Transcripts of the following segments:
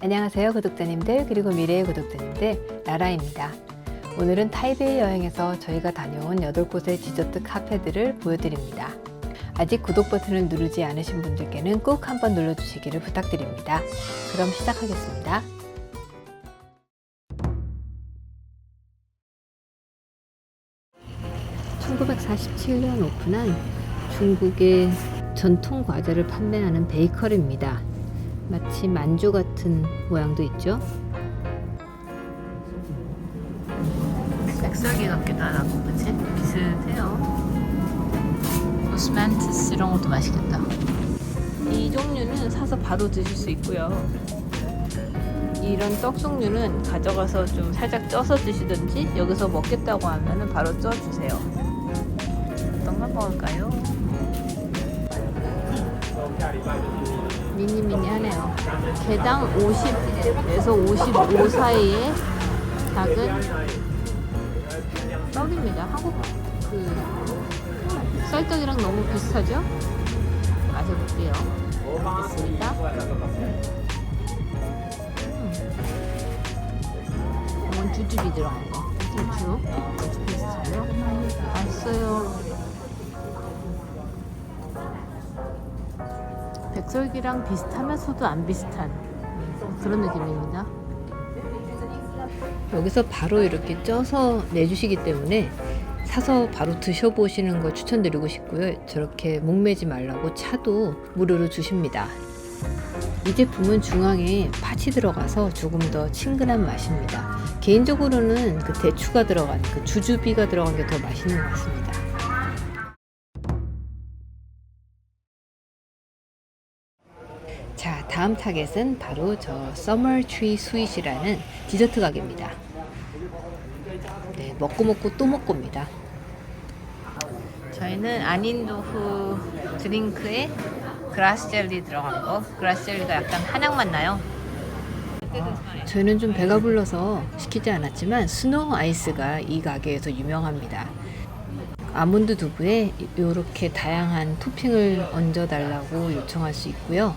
안녕하세요 구독자님들, 그리고 미래의 구독자님들, 라라입니다. 오늘은 타이베이 여행에서 저희가 다녀온 8곳의 디저트 카페들을 보여드립니다. 아직 구독 버튼을 누르지 않으신 분들께는 꼭 한번 눌러주시기를 부탁드립니다. 그럼 시작하겠습니다. (1947년) 오픈한 중국의 전통 과자를 판매하는 베이커리입니다. 마치 만주 같은 모양도 있죠. 백설기 같기도 하고, 그치? 비슷해요. 오스만티스 이런 것도 맛있겠다. 이 종류는 사서 바로 드실 수 있고요. 이런 떡 종류는 가져가서 좀 살짝 쪄서 드시든지, 여기서 먹겠다고 하면은 바로 쪄주세요. 어떤 걸 먹을까요? 미니미니하네요. 개당 50에서 55 사이의 작은 떡입니다. 한국 쌀떡이랑 너무 비슷하죠? 마셔볼게요. 됐습니다. 이건 주즙이 들어간 거. 주즙 비슷하죠? 맛있어요. 백설기랑 비슷하면서도 안 비슷한 그런 느낌입니다. 여기서 바로 이렇게 쪄서 내주시기 때문에 사서 바로 드셔보시는 걸 추천드리고 싶고요. 저렇게 목매지 말라고 차도 무료로 주십니다. 이 제품은 중앙에 팥이 들어가서 조금 더 친근한 맛입니다. 개인적으로는 그 대추가 들어간 그 주주비가 들어간 게 더 맛있는 것 같습니다. 자, 다음 타겟은 바로 저 Summer Tree Sweet이라는 디저트 가게입니다. 네, 먹고 또 먹고입니다. 저희는 아닌도후 드링크에 그라스 젤리 들어간 거. 그라스 젤리가 약간 한약맛 나요. 저희는 좀 배가 불러서 시키지 않았지만 스노우 아이스가 이 가게에서 유명합니다. 아몬드 두부에 이렇게 다양한 토핑을 얹어 달라고 요청할 수 있고요.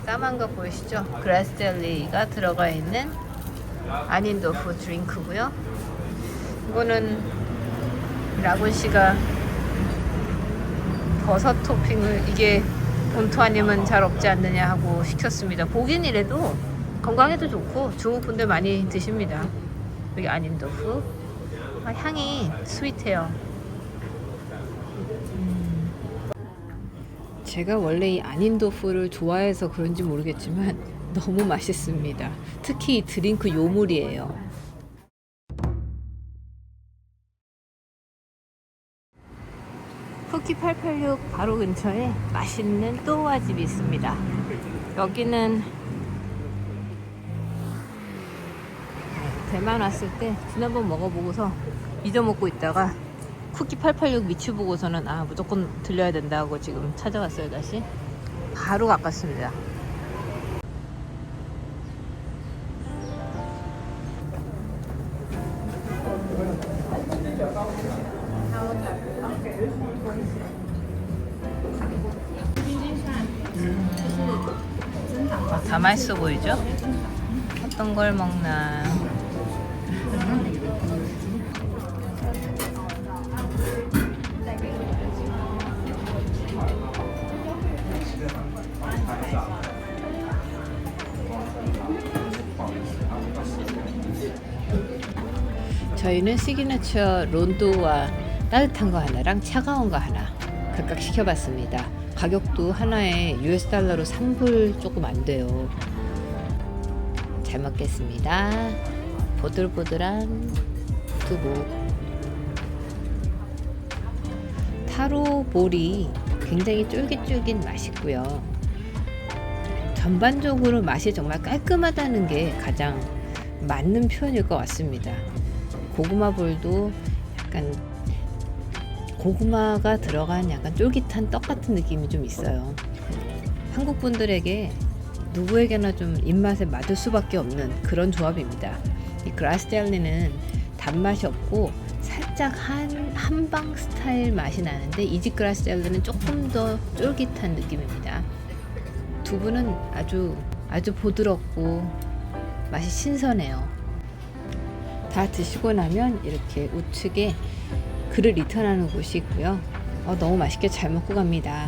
까만 거 보이시죠? 그라스 젤리가 들어가 있는 아닌도프 드링크고요. 이거는 라곤 씨가 버섯 토핑을 이게 본토 아니면 잘 없지 않느냐 하고 시켰습니다. 보긴 이래도 건강에도 좋고 중국 분들 많이 드십니다. 여기 아닌도프. 향이 스윗해요. 제가 원래 이 아닌도프를 좋아해서 그런지 모르겠지만 너무 맛있습니다. 특히 이 드링크 요물이에요. 쿠키 886 바로 근처에 맛있는 또와집이 있습니다. 여기는 대만 왔을 때 지난번 먹어보고서 잊어먹고 있다가 쿠키 886 미추 보고서는 무조건 들려야 된다고 지금 찾아왔어요. 다시 바로 가깝습니다. 다 맛있어 보이죠? 어떤 걸 먹나. 저희는 시그니처 론도와 따뜻한 거 하나랑 차가운 거 하나 각각 시켜봤습니다. 가격도 하나에 US 달러로 3불 조금 안 돼요. 잘 먹겠습니다. 보들보들한 두부. 타로 볼이 굉장히 쫄깃쫄깃 맛있고요. 전반적으로 맛이 정말 깔끔하다는 게 가장 맞는 표현일 것 같습니다. 고구마 볼도 약간 고구마가 들어간 약간 쫄깃한 떡 같은 느낌이 좀 있어요. 한국 분들에게 누구에게나 좀 입맛에 맞을 수밖에 없는 그런 조합입니다. 이 그라스 젤리는 단맛이 없고 살짝 한방 스타일 맛이 나는데, 이지 그라스 젤리는 조금 더 쫄깃한 느낌입니다. 두부는 아주 부드럽고 맛이 신선해요. 다 드시고 나면 이렇게 우측에 그릇 리턴하는 곳이 있고요. 너무 맛있게 잘 먹고 갑니다.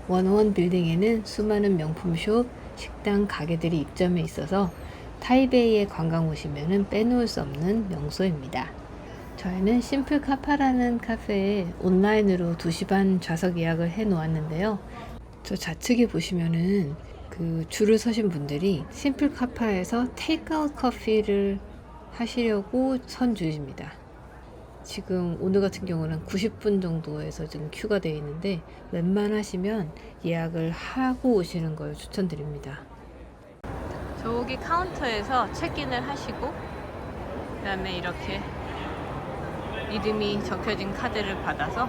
원오원 빌딩에는 수많은 명품숍, 식당, 가게들이 입점해 있어서 타이베이에 관광 오시면 빼놓을 수 없는 명소입니다. 저희는 심플 카파라는 카페에 온라인으로 2시 반 좌석 예약을 해 놓았는데요. 저 좌측에 보시면은 그 줄을 서신 분들이 심플 카파에서 테이크아웃 커피를 하시려고 선 줄입니다. 지금 오늘 같은 경우는 90분 정도에서 지금 큐가 되어 있는데 웬만하시면 예약을 하고 오시는 걸 추천드립니다. 저기 카운터에서 체크인을 하시고 그 다음에 이렇게 이름이 적혀진 카드를 받아서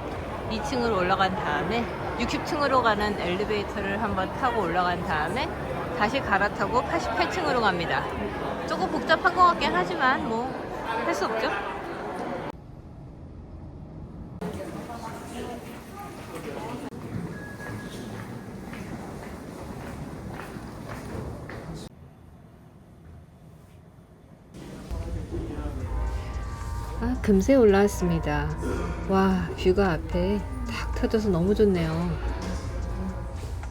2층으로 올라간 다음에 60층으로 가는 엘리베이터를 한번 타고 올라간 다음에 다시 갈아타고 88층으로 갑니다. 조금 복잡한 것 같긴 하지만 뭐 할 수 없죠. 금세 올라왔습니다. 와, 뷰가 앞에 탁 터져서 너무 좋네요.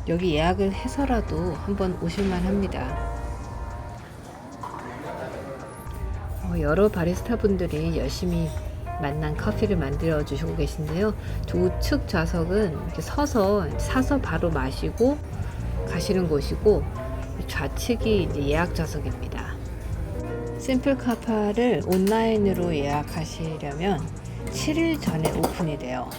여기 예약을 해서라도 한번 오실만 합니다. 여러 바리스타 분들이 열심히 만난 커피를 만들어 주시고 계신데요. 우측 좌석은 이렇게 사서 바로 마시고 가시는 곳이고, 좌측이 이제 예약 좌석입니다. 심플 카파를 온라인으로 예약하시려면 7일 전에 오픈이 돼요.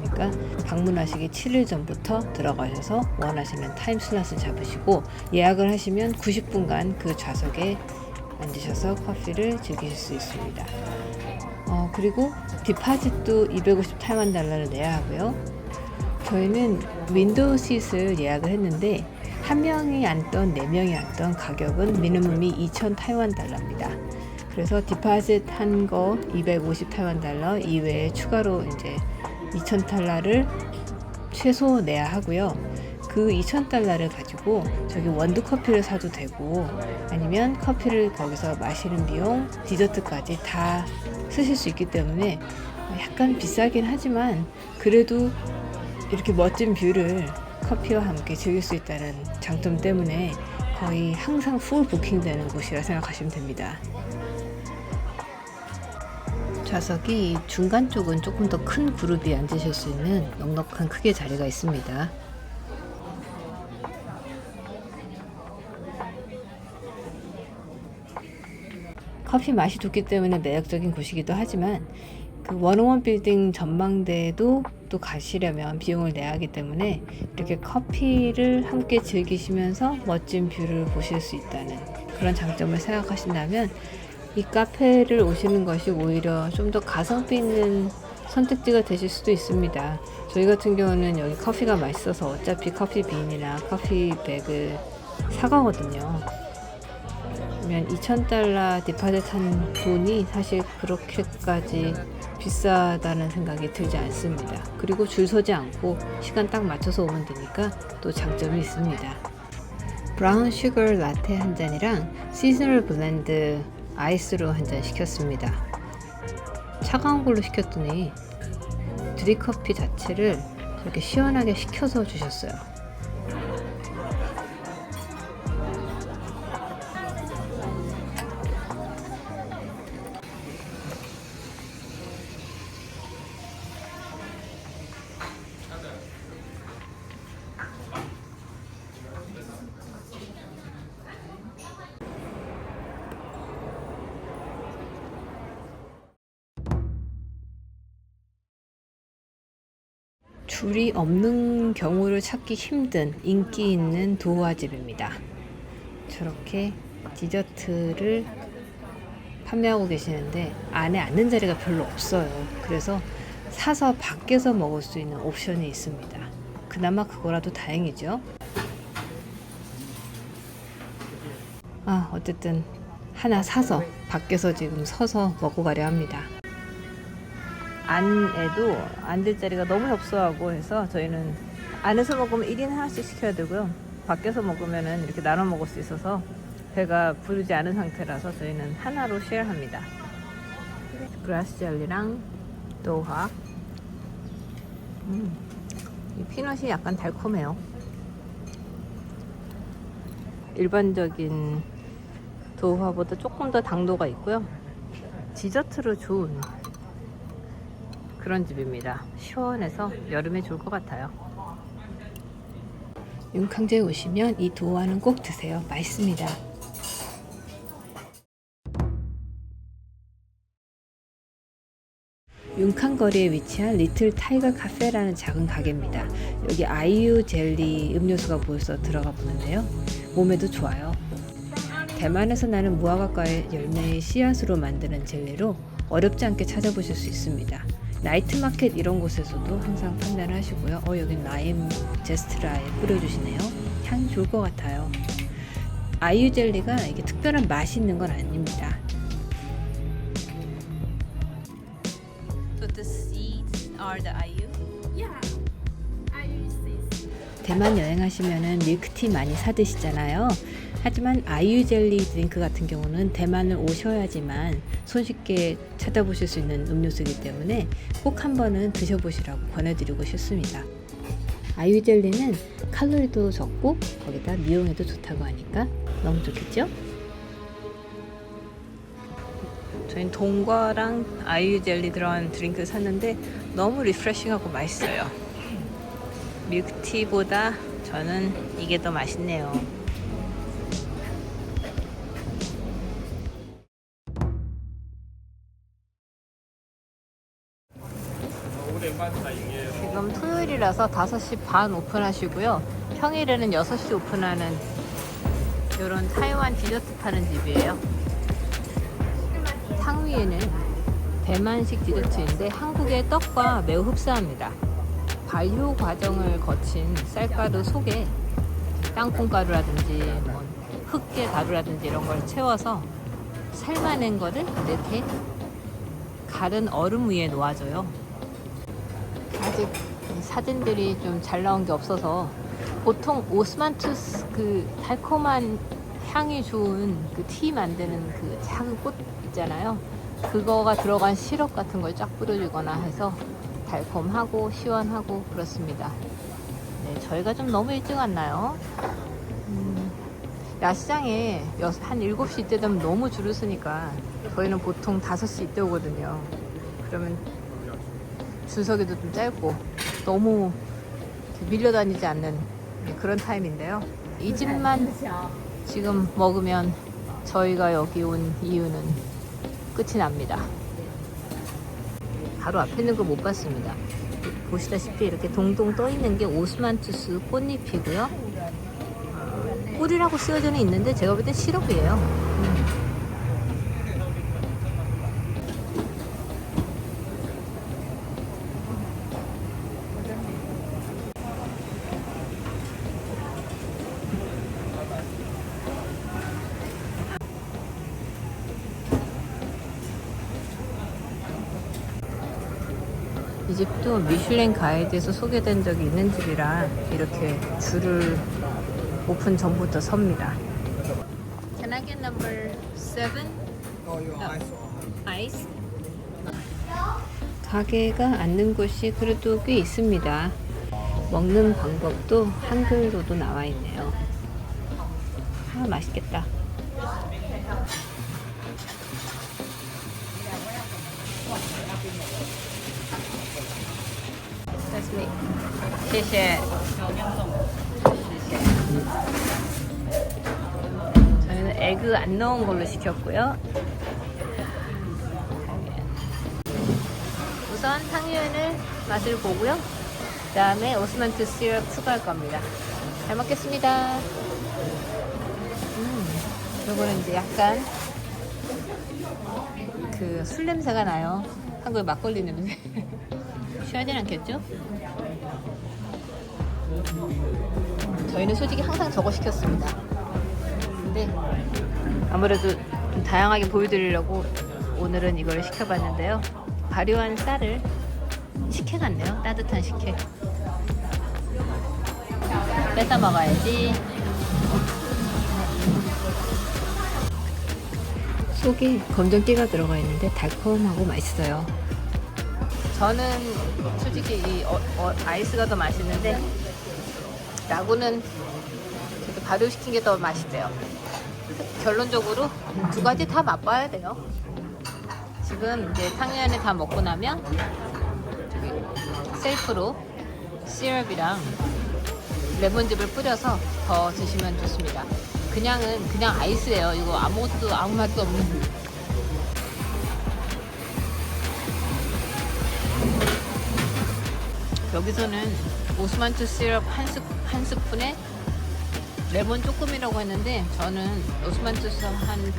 그러니까 방문하시기 7일 전부터 들어가셔서 원하시면 타임 슬롯을 잡으시고 예약을 하시면 90분간 그 좌석에 앉으셔서 커피를 즐기실 수 있습니다. 그리고 디파짓도 250 타이완 달러를 내야 하고요. 저희는 윈도우 시트를 예약을 했는데 한 명이 앉던 4명이 앉던 가격은 미니멈이 2,000 타이완 달러입니다. 그래서 디파짓 한 거 250 타이완 달러 이외에 추가로 이제 2,000 달러를 최소 내야 하고요. 그 2,000 달러를 가지고 저기 원두 커피를 사도 되고 아니면 커피를 거기서 마시는 비용, 디저트까지 다 쓰실 수 있기 때문에 약간 비싸긴 하지만 그래도 이렇게 멋진 뷰를 커피와 함께 즐길 수 있다는 장점 때문에 거의 항상 풀 부킹되는 곳이라 생각하시면 됩니다. 좌석이 중간 쪽은 조금 더 큰 그룹이 앉으실 수 있는 넉넉한 크게 자리가 있습니다. 커피 맛이 좋기 때문에 매력적인 곳이기도 하지만 그 원오원 빌딩 전망대도 또 가시려면 비용을 내야 하기 때문에 이렇게 커피를 함께 즐기시면서 멋진 뷰를 보실 수 있다는 그런 장점을 생각하신다면 이 카페를 오시는 것이 오히려 좀 더 가성비 있는 선택지가 되실 수도 있습니다. 저희 같은 경우는 여기 커피가 맛있어서 어차피 커피 빈이나 커피백을 사가거든요. 그러면 2,000달러 디파짓한 돈이 사실 그렇게까지 비싸다는 생각이 들지 않습니다. 그리고 줄 서지 않고 시간 딱 맞춰서 오면 되니까 또 장점이 있습니다. 브라운 슈거 라테 한 잔이랑 시즈널 블렌드 아이스로 한 잔 시켰습니다. 차가운 걸로 시켰더니 드립커피 자체를 이렇게 시원하게 식혀서 주셨어요. 줄이 없는 경우를 찾기 힘든 인기 있는 도화집입니다. 저렇게 디저트를 판매하고 계시는데 안에 앉는 자리가 별로 없어요. 그래서 사서 밖에서 먹을 수 있는 옵션이 있습니다. 그나마 그거라도 다행이죠. 어쨌든 하나 사서 밖에서 지금 서서 먹고 가려 합니다. 안에도 앉을 자리가 너무 협소하고 해서 저희는 안에서 먹으면 1인 하나씩 시켜야 되고요. 밖에서 먹으면 이렇게 나눠 먹을 수 있어서 배가 부르지 않은 상태라서 저희는 하나로 쉐어합니다. 그라스 젤리랑 도하. 이 피넛이 약간 달콤해요. 일반적인 도화보다 조금 더 당도가 있고요. 디저트로 좋은 그런 집입니다. 시원해서 여름에 좋을 것 같아요. 윤캉제에 오시면 이 도화는 꼭 드세요. 맛있습니다. 윤캉 거리에 위치한 리틀 타이거 카페라는 작은 가게입니다. 여기 아이유 젤리 음료수가 보여서 들어가 보는데요. 몸에도 좋아요. 대만에서 나는 무화과과의 열매의 씨앗으로 만드는 젤리로 어렵지 않게 찾아보실 수 있습니다. 나이트 마켓 이런 곳에서도 항상 판매를 하시고요. 여긴 라임 제스트라에 뿌려주시네요. 향이 좋을 것 같아요. 아이유 젤리가 이게 특별한 맛이 있는 건 아닙니다. So the seeds are the 아이유? Yeah, I use this. 대만 여행하시면은 밀크티 많이 사 드시잖아요. 하지만 아이유 젤리 드링크 같은 경우는 대만을 오셔야지만 손쉽게 찾아보실 수 있는 음료수이기 때문에 꼭 한 번은 드셔보시라고 권해드리고 싶습니다. 아이유 젤리는 칼로리도 적고 거기다 미용에도 좋다고 하니까 너무 좋겠죠? 저희는 동과랑 아이유 젤리 들어간 드링크를 샀는데 너무 리프레싱하고 맛있어요. 밀크티보다 저는 이게 더 맛있네요. 지금 토요일이라서 5시 반 오픈하시고요. 평일에는 6시 오픈하는 이런 타이완 디저트 파는 집이에요. 탕위에는 대만식 디저트인데 한국의 떡과 매우 흡사합니다. 발효 과정을 거친 쌀가루 속에 땅콩가루라든지 흑계 가루라든지 이런 걸 채워서 삶아낸 거를 이렇게 가른 얼음 위에 놓아줘요. 아직 사진들이 좀 잘 나온 게 없어서 보통 오스만투스 그 달콤한 향이 좋은 그 티 만드는 그 작은 꽃 있잖아요. 그거가 들어간 시럽 같은 걸 쫙 뿌려주거나 해서 달콤하고 시원하고 그렇습니다. 네, 저희가 좀 너무 일찍 왔나요? 야시장에 한 7시 이때 되면 너무 줄을 서니까 저희는 보통 5시 이때 오거든요. 그러면 줄서기도 좀 짧고 너무 밀려다니지 않는 그런 타임인데요. 이 집만 지금 먹으면 저희가 여기 온 이유는 끝이 납니다. 바로 앞에 있는 걸 못 봤습니다. 보시다시피 이렇게 동동 떠 있는 게 오스만투스 꽃잎이고요. 꿀이라고 쓰여져 있는데 제가 볼 때 시럽이에요. 이 집도 미슐랭 가이드에서 소개된 적이 있는 집이라 이렇게 줄을 오픈 전부터 섭니다. Can I get number 7? Ice? 가게가 앉는 곳이 그래도 꽤 있습니다. 먹는 방법도 한글로도 나와 있네요. 맛있겠다.谢谢. 저희는 에그 안 넣은 걸로 시켰고요. 우선 탕유엔을 맛을 보고요. 그 다음에 오스만트 시럽 추가할 겁니다. 잘 먹겠습니다. 요거는 이제 약간 그 술 냄새가 나요. 한국의 막걸리 냄새. 취하진 않겠죠? 저희는 솔직히 항상 저거 시켰습니다. 근데 아무래도 좀 다양하게 보여드리려고 오늘은 이걸 시켜봤는데요. 발효한 쌀을 식혜 같네요. 따뜻한 식혜. 뺏어 먹어야지. 속에 검정깨가 들어가 있는데 달콤하고 맛있어요. 저는 솔직히 이 아이스가 더 맛있는데 라구는 저렇게 발효시킨 게 더 맛있대요. 결론적으로 두 가지 다 맛봐야 돼요. 지금 이제 탕면을 다 먹고 나면 저기 셀프로 시럽이랑 레몬즙을 뿌려서 더 드시면 좋습니다. 그냥은 그냥 아이스예요. 이거 아무것도 아무 맛도 없는. 여기서는 오스만투 시럽 한 스푼에 레몬 조금이라고 했는데 저는 오스만투 시럽 한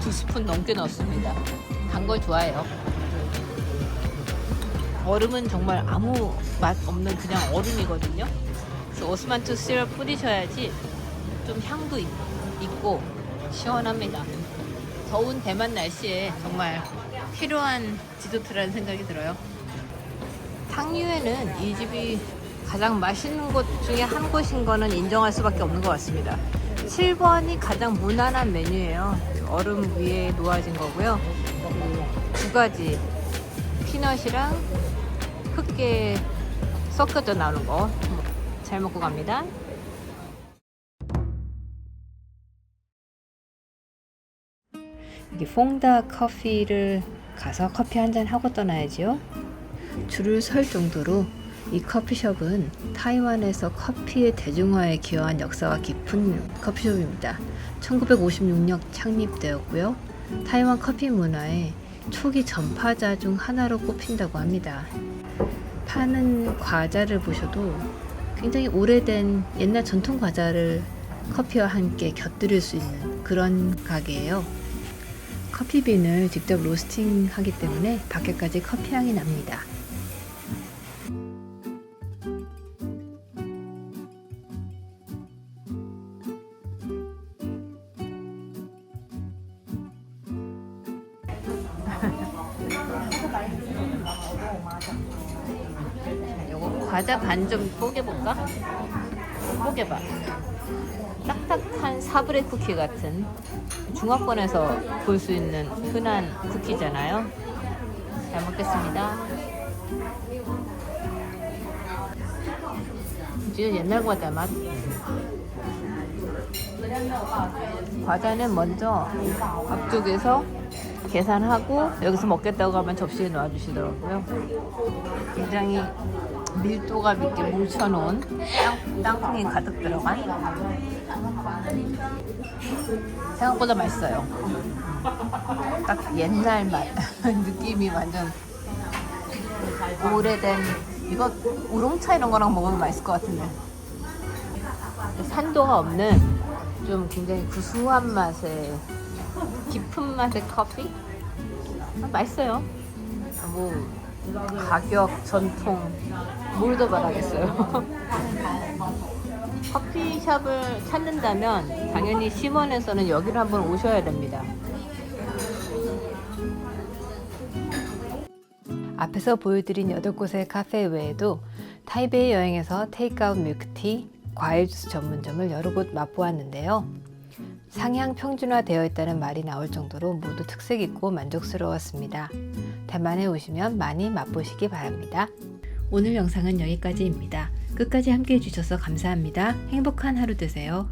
두 스푼 넘게 넣었습니다. 단 걸 좋아해요. 얼음은 정말 아무 맛 없는 그냥 얼음이거든요. 그래서 오스만투 시럽 뿌리셔야지 좀 향도 있고 시원합니다. 더운 대만 날씨에 정말 필요한 디저트라는 생각이 들어요. 탕류에는 이 집이 가장 맛있는 곳 중에 한 곳인 거는 인정할 수밖에 없는 것 같습니다. 7번이 가장 무난한 메뉴예요. 얼음 위에 놓아진 거고요. 두 가지 피넛이랑 흑게 섞여져 나오는 거 잘 먹고 갑니다. 여기 퐁다 커피를 가서 커피 한잔 하고 떠나야지요. 줄을 설 정도로 이 커피숍은 타이완에서 커피의 대중화에 기여한 역사가 깊은 커피숍입니다. 1956년 창립되었고요. 타이완 커피 문화의 초기 전파자 중 하나로 꼽힌다고 합니다. 파는 과자를 보셔도 굉장히 오래된 옛날 전통 과자를 커피와 함께 곁들일 수 있는 그런 가게예요. 커피빈을 직접 로스팅하기 때문에 밖에까지 커피향이 납니다. 요거 과자 반 좀 뽀개볼까? 뽀개봐. 딱딱한 사브레 쿠키 같은 중화권에서 볼 수 있는 흔한 쿠키잖아요. 잘 먹겠습니다. 진짜 옛날 과자 맛. 과자는 먼저 앞쪽에서 계산하고 여기서 먹겠다고 하면 접시에 놔주시더라고요. 굉장히 밀도가 있게 뭉쳐놓은 땅콩이 가득 들어간 생각보다 맛있어요. 딱 옛날 맛 느낌이 완전 오래된 이거 우롱차 이런 거랑 먹으면 맛있을 것 같은데 산도가 없는 좀 굉장히 구수한 맛의 깊은 맛의 커피? 맛있어요. 뭐 가격, 전통 뭘 더 바라겠어요. 커피숍을 찾는다면 당연히 시먼에서는 여기를 한번 오셔야 됩니다. 앞에서 보여드린 8곳의 카페 외에도 타이베이 여행에서 테이크아웃 밀크티, 과일 주스 전문점을 여러 곳 맛보았는데요. 상향 평준화되어 있다는 말이 나올 정도로 모두 특색 있고 만족스러웠습니다. 대만에 오시면 많이 맛보시기 바랍니다. 오늘 영상은 여기까지입니다. 끝까지 함께 해주셔서 감사합니다. 행복한 하루 되세요.